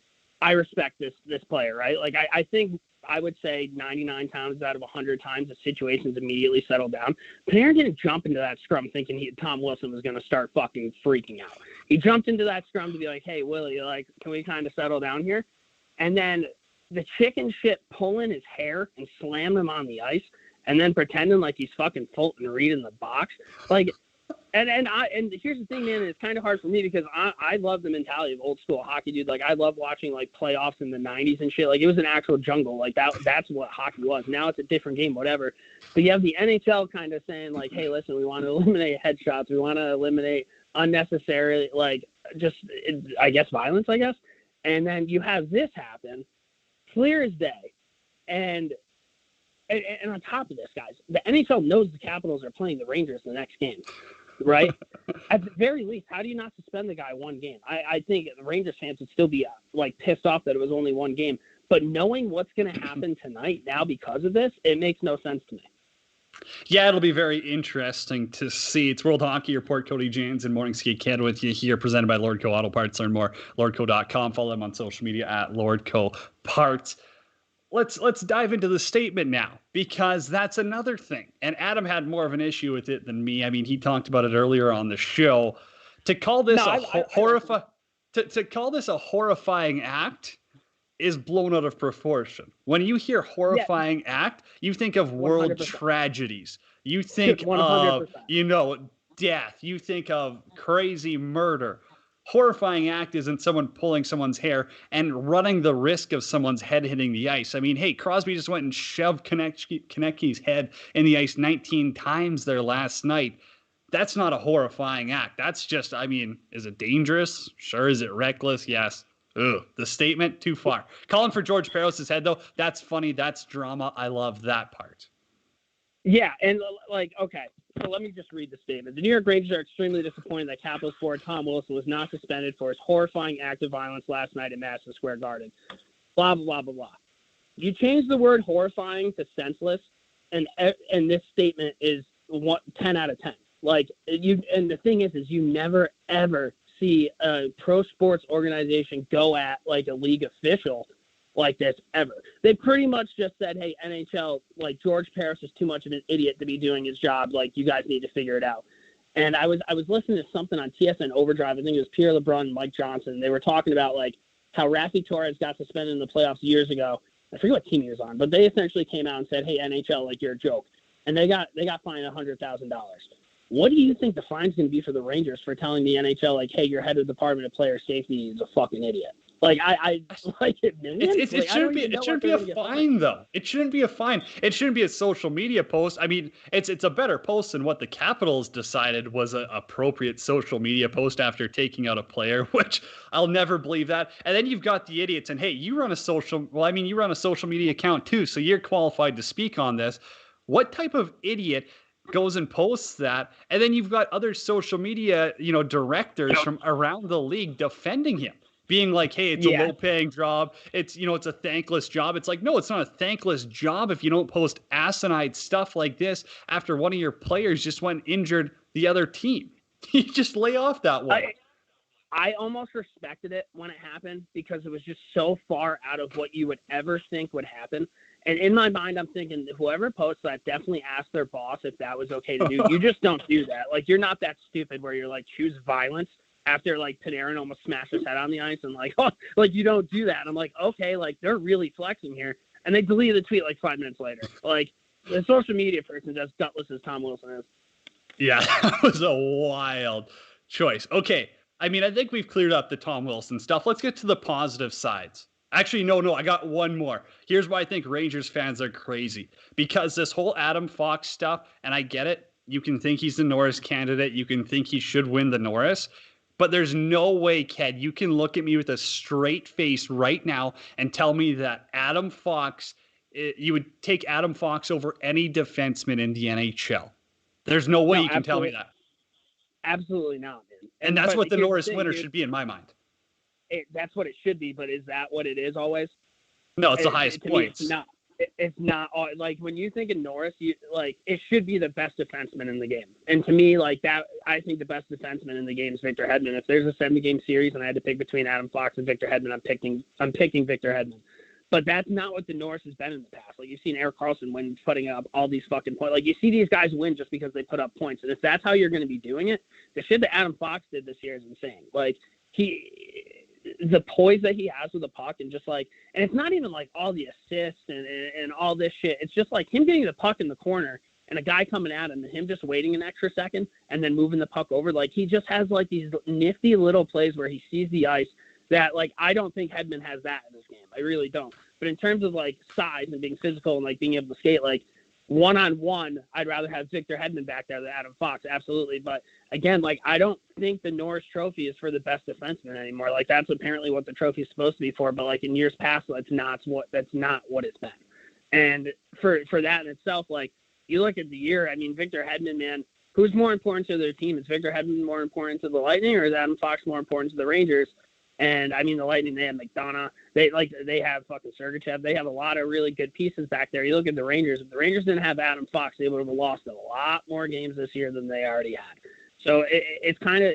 I respect this player, right? I think I would say 99 times out of 100 times the situation's immediately settled down. Panarin didn't jump into that scrum thinking Tom Wilson was going to start fucking freaking out. He jumped into that scrum to be like, hey, Willie, can we kind of settle down here? And then the chicken shit pulling his hair and slam him on the ice and then pretending like he's fucking Fulton Reed in the box. And here's the thing, man, it's kind of hard for me because I love the mentality of old school hockey, dude. I love watching playoffs in the 90s and shit. It was an actual jungle. That's what hockey was. Now it's a different game, whatever. But you have the NHL kind of saying hey, listen, we want to eliminate headshots. We want to eliminate unnecessary, I guess, violence, I guess. And then you have this happen, clear as day. And on top of this, guys, the NHL knows the Capitals are playing the Rangers the next game, right? At the very least, how do you not suspend the guy one game? I think the Rangers fans would still be pissed off that it was only one game. But knowing what's going to happen tonight now because of this, it makes no sense to me. Yeah, it'll be very interesting to see. It's World Hockey Report. Cody James and Morning Skate Canada with you here, presented by Lordco Auto Parts. Learn more, lordco.com. Follow them on social media at Lordco Parts. Let's dive into the statement now, because that's another thing. And Adam had more of an issue with it than me. I mean, he talked about it earlier on the show. To call this to call this a horrifying act is blown out of proportion. When you hear horrifying act, you think of world 100%. Tragedies. You think 100%. Of, death. You think of crazy murder. Horrifying act isn't someone pulling someone's hair and running the risk of someone's head hitting the ice. I mean, hey, Crosby just went and shoved Konecny's head in the ice 19 times there last night. That's not a horrifying act. That's just, is it dangerous? Sure. Is it reckless? Yes. Ugh. The statement, too far. Calling for George Peros' head, though, that's funny. That's drama. I love that part. Yeah, and okay, so let me just read the statement. The New York Rangers are extremely disappointed that Capitals forward Tom Wilson was not suspended for his horrifying act of violence last night at Madison Square Garden. Blah, blah, blah, blah, blah. You change the word horrifying to senseless, and this statement is 10 out of 10. Like, and the thing is you never, ever see a pro sports organization go at, like, a league official like this ever. They pretty much just said, hey, NHL, like, George Paris is too much of an idiot to be doing his job. Like, you guys need to figure it out. And I was listening to something on TSN Overdrive. I think it was Pierre LeBrun and Mike Johnson. They were talking about, like, how Rafi Torres got suspended in the playoffs years ago. I forget what team he was on, but they essentially came out and said, hey, NHL, like, you're a joke. And they got fined $100,000. What do you think the fine's going to be for the Rangers for telling the NHL, like, hey, your head of department of player safety is a fucking idiot? Like, I like it millions. It shouldn't be a fine, though. It shouldn't be a fine. It shouldn't be a social media post. I mean, it's a better post than what the Capitals decided was an appropriate social media post after taking out a player, which I'll never believe that. And then you've got the idiots, and hey, you run a social media account too, so you're qualified to speak on this. What type of idiot goes and posts that? And then you've got other social media, directors from around the league defending him, being like, hey, it's a low-paying job. It's a thankless job. It's like, no, it's not a thankless job if you don't post asinine stuff like this after one of your players just went injured the other team. You just lay off that one. I almost respected it when it happened because it was just so far out of what you would ever think would happen. And in my mind, I'm thinking whoever posts that definitely asked their boss if that was okay to do. You just don't do that. Like, you're not that stupid where you're like, choose violence after, like, Panarin almost smashed his head on the ice and, like, oh, like, you don't do that. And I'm like, okay, like, they're really flexing here. And they deleted the tweet like 5 minutes later. Like, the social media person's as gutless as Tom Wilson is. Yeah, that was a wild choice. Okay, I mean, I think we've cleared up the Tom Wilson stuff. Let's get to the positive sides. Actually, no, I got one more. Here's why I think Rangers fans are crazy. Because this whole Adam Fox stuff, and I get it, you can think he's the Norris candidate, you can think he should win the Norris, but there's no way, Ked, you can look at me with a straight face right now and tell me that Adam Fox, you would take Adam Fox over any defenseman in the NHL. There's no way you can tell me that. Absolutely not, man. And that's what the Norris winner should be in my mind. That's what it should be, but is that what it is always? No, it's the highest points. It's not. Like, when you think of Norris, it should be the best defenseman in the game. And to me, like, that, I think the best defenseman in the game is Victor Hedman. If there's a 70-game series and I had to pick between Adam Fox and Victor Hedman, I'm picking Victor Hedman. But that's not what the Norris has been in the past. Like, you've seen Erik Karlsson win putting up all these fucking points. Like, you see these guys win just because they put up points. And if that's how you're going to be doing it, the shit that Adam Fox did this year is insane. Like, the poise that he has with the puck and just like, and it's not even like all the assists and all this shit. It's just like him getting the puck in the corner and a guy coming at him and him just waiting an extra second and then moving the puck over. Like, he just has like these nifty little plays where he sees the ice that, like, I don't think Hedman has that in this game. I really don't. But in terms of like size and being physical and like being able to skate, like, one-on-one, I'd rather have Victor Hedman back there than Adam Fox, absolutely. But again, like, I don't think the Norris Trophy is for the best defenseman anymore. Like, that's apparently what the trophy is supposed to be for. But like in years past, that's not what it's been. And for that in itself, like, you look at the year. I mean, Victor Hedman, man, who's more important to their team? Is Victor Hedman more important to the Lightning, or is Adam Fox more important to the Rangers? And I mean, the Lightning, they have McDonough. They have fucking Sergachev. They have a lot of really good pieces back there. You look at the Rangers. If the Rangers didn't have Adam Fox, they would have lost a lot more games this year than they already had. So it's kind of,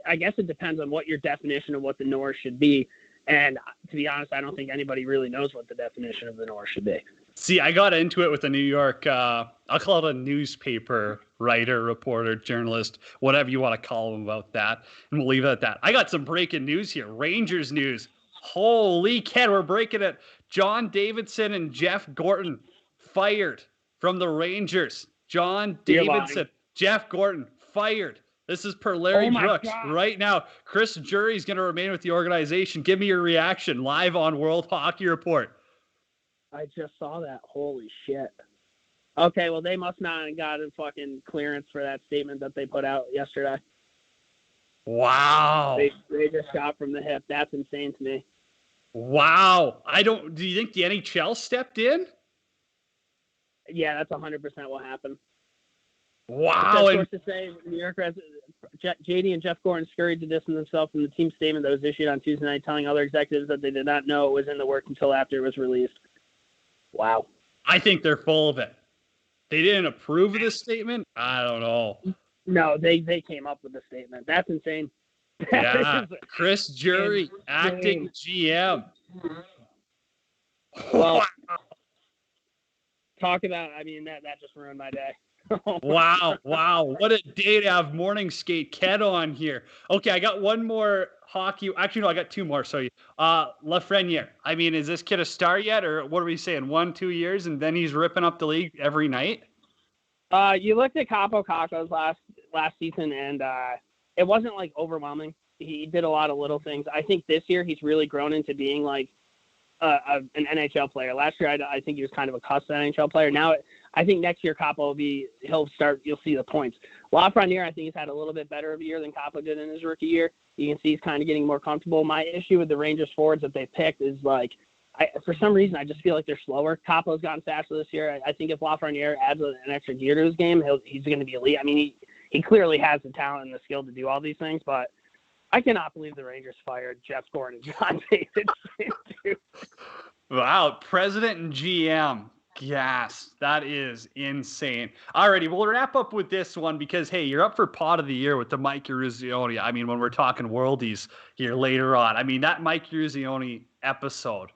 I guess it depends on what your definition of what the Norris should be. And to be honest, I don't think anybody really knows what the definition of the Norris should be. See, I got into it with a New York, I'll call it a newspaper writer, reporter, journalist, whatever you want to call them about that. And we'll leave it at that. I got some breaking news here. Rangers news. Holy cat, we're breaking it. John Davidson and Jeff Gorton fired from the Rangers. John Davidson, Jeff Gorton fired. This is per Larry Brooks right now. Chris Jury's going to remain with the organization. Give me your reaction live on World Hockey Report. I just saw that. Holy shit. Okay, well, they must not have gotten fucking clearance for that statement that they put out yesterday. Wow. They just shot from the hip. That's insane to me. Wow. Do you think the NHL stepped in? Yeah, that's 100% what happened. Wow. And to say, New York JD and Jeff Gorton scurried to distance themselves from the team statement that was issued on Tuesday night, telling other executives that they did not know it was in the work until after it was released. Wow. I think they're full of it. They didn't approve of this statement? I don't know. No, they came up with the statement. That's insane. Yeah, Chris Jury, acting GM. Well, talk about, I mean, that just ruined my day. Wow. What a day to have Morning Skate Ken on here. Okay, I got one more hockey. Actually, no, I got two more. Sorry. Lafreniere. I mean, is this kid a star yet? Or what are we saying? 1-2 years and then he's ripping up the league every night? You looked at Capo Caco's last season, and it wasn't like overwhelming. He did a lot of little things. I think this year he's really grown into being like an NHL player. Last year, I think he was kind of a cusp NHL player. Now, I think next year Capo you'll see the points. Lafreniere, I think he's had a little bit better of a year than Capo did in his rookie year. You can see he's kind of getting more comfortable. My issue with the Rangers forwards that they picked is like, for some reason, I just feel like they're slower. Capo's gotten faster this year. I think if Lafreniere adds an extra gear to his game, he's going to be elite. I mean, he clearly has the talent and the skill to do all these things, but I cannot believe the Rangers fired Jeff Gordon and John David. Wow, president and GM. Yes, that is insane. Alrighty, we'll wrap up with this one because, hey, you're up for Pod of the Year with the Mike Eruzione. I mean, when we're talking worldies here later on, I mean, that Mike Eruzione episode,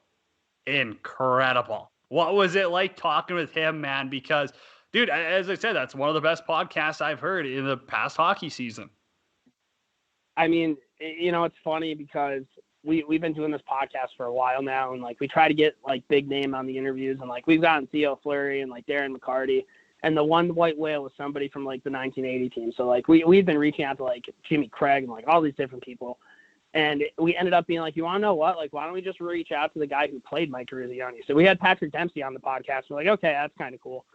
incredible. What was it like talking with him, man? Because, dude, as I said, that's one of the best podcasts I've heard in the past hockey season. I mean, you know, it's funny because we've been doing this podcast for a while now, and like we try to get like big name on the interviews, and like we've gotten Theo Fleury and like Darren McCarty, and the one white whale was somebody from like the 1980 team. So like we've been reaching out to like Jimmy Craig and like all these different people, and we ended up being like, you want to know what? Like, why don't we just reach out to the guy who played Mike Eruzione? So we had Patrick Dempsey on the podcast. We're like, okay, that's kind of cool.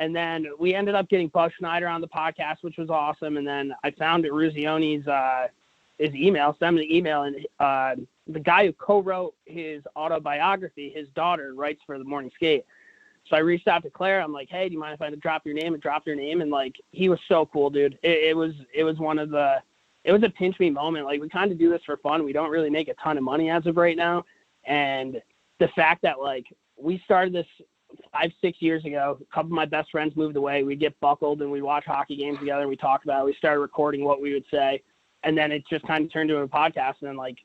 And then we ended up getting Buzz Schneider on the podcast, which was awesome. And then I found Eruzione's his email, sent him the email, and the guy who co-wrote his autobiography, his daughter, writes for the Morning Skate. So I reached out to Claire. I'm like, hey, do you mind if I drop your name? And dropped her name. And like, he was so cool, dude. It was a pinch me moment. Like, we kind of do this for fun. We don't really make a ton of money as of right now. And the fact that like we started this 5-6 years ago, a couple of my best friends moved away. We'd get buckled and we'd watch hockey games together. And we talked about it. We started recording what we would say. And then it just kind of turned into a podcast. And then like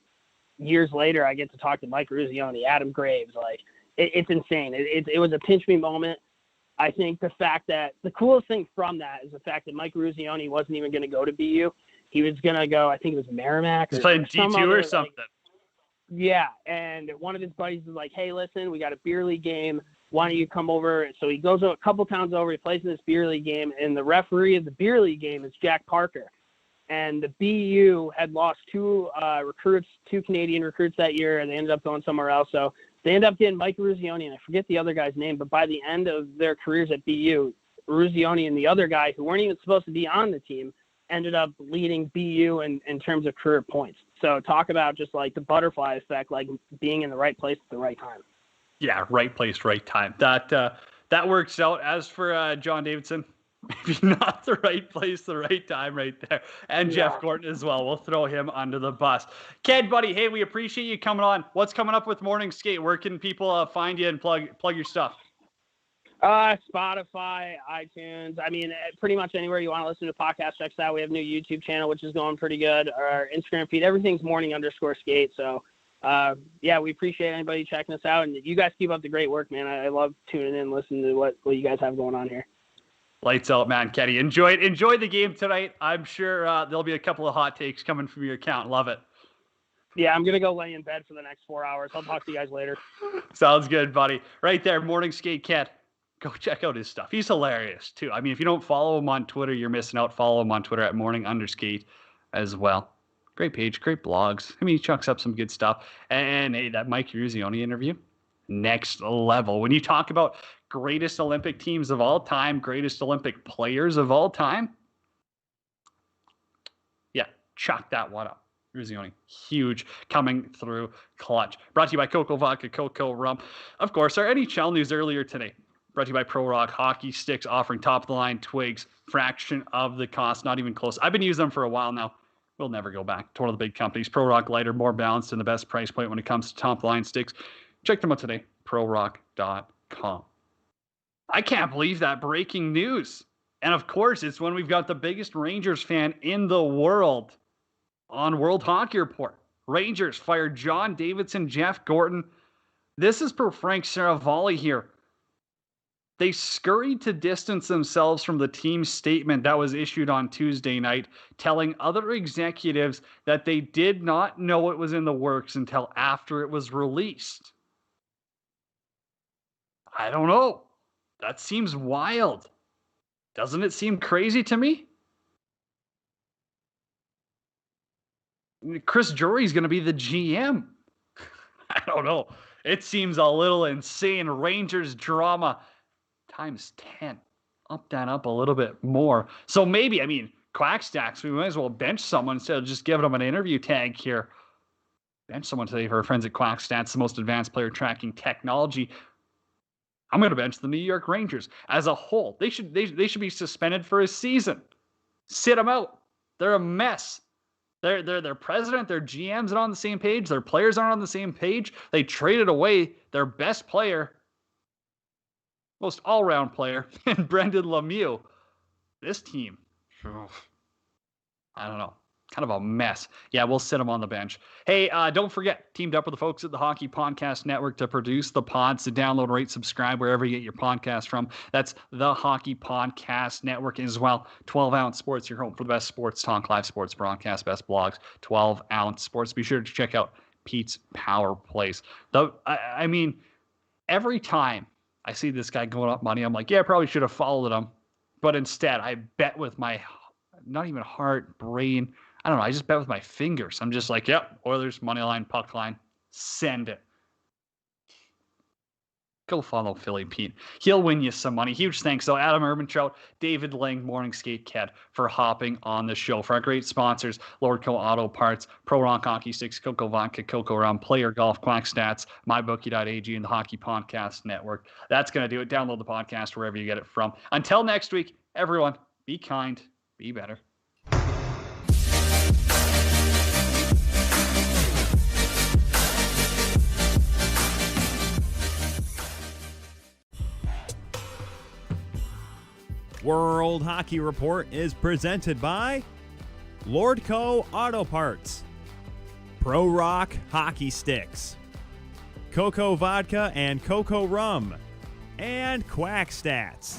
years later, I get to talk to Mike Eruzione, Adam Graves. Like it's insane. It was a pinch me moment. I think the fact that the coolest thing from that is the fact that Mike Eruzione wasn't even going to go to BU. He was going to go, I think it was Merrimack. He's playing D2 or something. Like, yeah. And one of his buddies was like, hey, listen, we got a beer league game. Why don't you come over? So he goes a couple towns over. He plays in this beer league game. And the referee of the beer league game is Jack Parker. And the BU had lost two Canadian recruits that year, and they ended up going somewhere else. So they ended up getting Mike Eruzione, and I forget the other guy's name, but by the end of their careers at BU, Eruzione and the other guy who weren't even supposed to be on the team ended up leading BU in terms of career points. So talk about just like the butterfly effect, like being in the right place at the right time. Yeah, right place, right time. That works out. As for John Davidson, maybe not the right place, the right time right there. And yeah. Jeff Gordon as well. We'll throw him under the bus. Ken, buddy, hey, we appreciate you coming on. What's coming up with Morning Skate? Where can people find you and plug your stuff? Spotify, iTunes. I mean, pretty much anywhere you want to listen to podcasts, check us out. We have a new YouTube channel, which is going pretty good. Our Instagram feed, everything's morning_skate. So, yeah, we appreciate anybody checking us out. And you guys keep up the great work, man. I love tuning in, listening to what you guys have going on here. Lights out, man. Kenny, enjoy the game tonight. I'm sure there'll be a couple of hot takes coming from your account. Love it. Yeah, I'm going to go lay in bed for the next 4 hours. I'll talk to you guys later. Sounds good, buddy. Right there, Morning Skate Ken. Go check out his stuff. He's hilarious, too. I mean, if you don't follow him on Twitter, you're missing out. Follow him on Twitter at morning_skate as well. Great page, great blogs. I mean, he chucks up some good stuff. And hey, that Mike Eruzione interview, next level. When you talk about greatest Olympic teams of all time, greatest Olympic players of all time, yeah, chalk that one up. Eruzione, huge, coming through clutch. Brought to you by Coco Vodka, Coco Rum. Of course, our NHL news earlier today. Brought to you by Pro Rock Hockey Sticks, offering top-of-the-line twigs, fraction of the cost, not even close. I've been using them for a while now. We'll never go back to one of the big companies. Pro Rock, lighter, more balanced, and the best price point when it comes to top-of-the-line sticks. Check them out today, prorock.com. I can't believe that breaking news. And of course, it's when we've got the biggest Rangers fan in the world on World Hockey Report. Rangers fired John Davidson, Jeff Gorton. This is per Frank Saravalli here. They scurried to distance themselves from the team's statement that was issued on Tuesday night, telling other executives that they did not know it was in the works until after it was released. I don't know. That seems wild. Doesn't it seem crazy to me? Chris Drury's going to be the GM. I don't know. It seems a little insane. Rangers drama times 10. Up that up a little bit more. So maybe, I mean, Quack Stacks, we might as well bench someone instead of just giving them an interview tag here. Bench someone today for our friends at Quack Stats, the most advanced player tracking technology. I'm going to bench the New York Rangers as a whole. They should be suspended for a season. Sit them out. They're a mess. Their president, their GMs aren't on the same page. Their players aren't on the same page. They traded away their best player, most all-round player, and Brendan Lemieux. This team, I don't know. Kind of a mess. Yeah, we'll sit them on the bench. Hey, don't forget, teamed up with the folks at the Hockey Podcast Network to produce the pods, to download, rate, subscribe wherever you get your podcast from. That's the Hockey Podcast Network as well. 12-ounce sports, your home for the best sports talk, live sports broadcast, best blogs, 12-ounce sports. Be sure to check out Pete's Power Plays. I mean, every time I see this guy going up money, I'm like, yeah, I probably should have followed him. But instead, I bet with my, not even heart, brain, I don't know. I just bet with my fingers. I'm just like, yep, Oilers, money line, puck line, send it. Go follow Philly Pete. He'll win you some money. Huge thanks, though, Adam Urbantrout, David Lang, Morning Skate Ked, for hopping on the show. For our great sponsors, Lordco Auto Parts, Pro Rock Hockey Sticks, Coco Vodka, Coco Rum, Player Golf, Quack Stats, MyBookie.ag, and the Hockey Podcast Network. That's going to do it. Download the podcast wherever you get it from. Until next week, everyone, be kind, be better. World Hockey Report is presented by Lordco Auto Parts, Pro Rock Hockey Sticks, Coco Vodka and Coco Rum, and Quack Stats.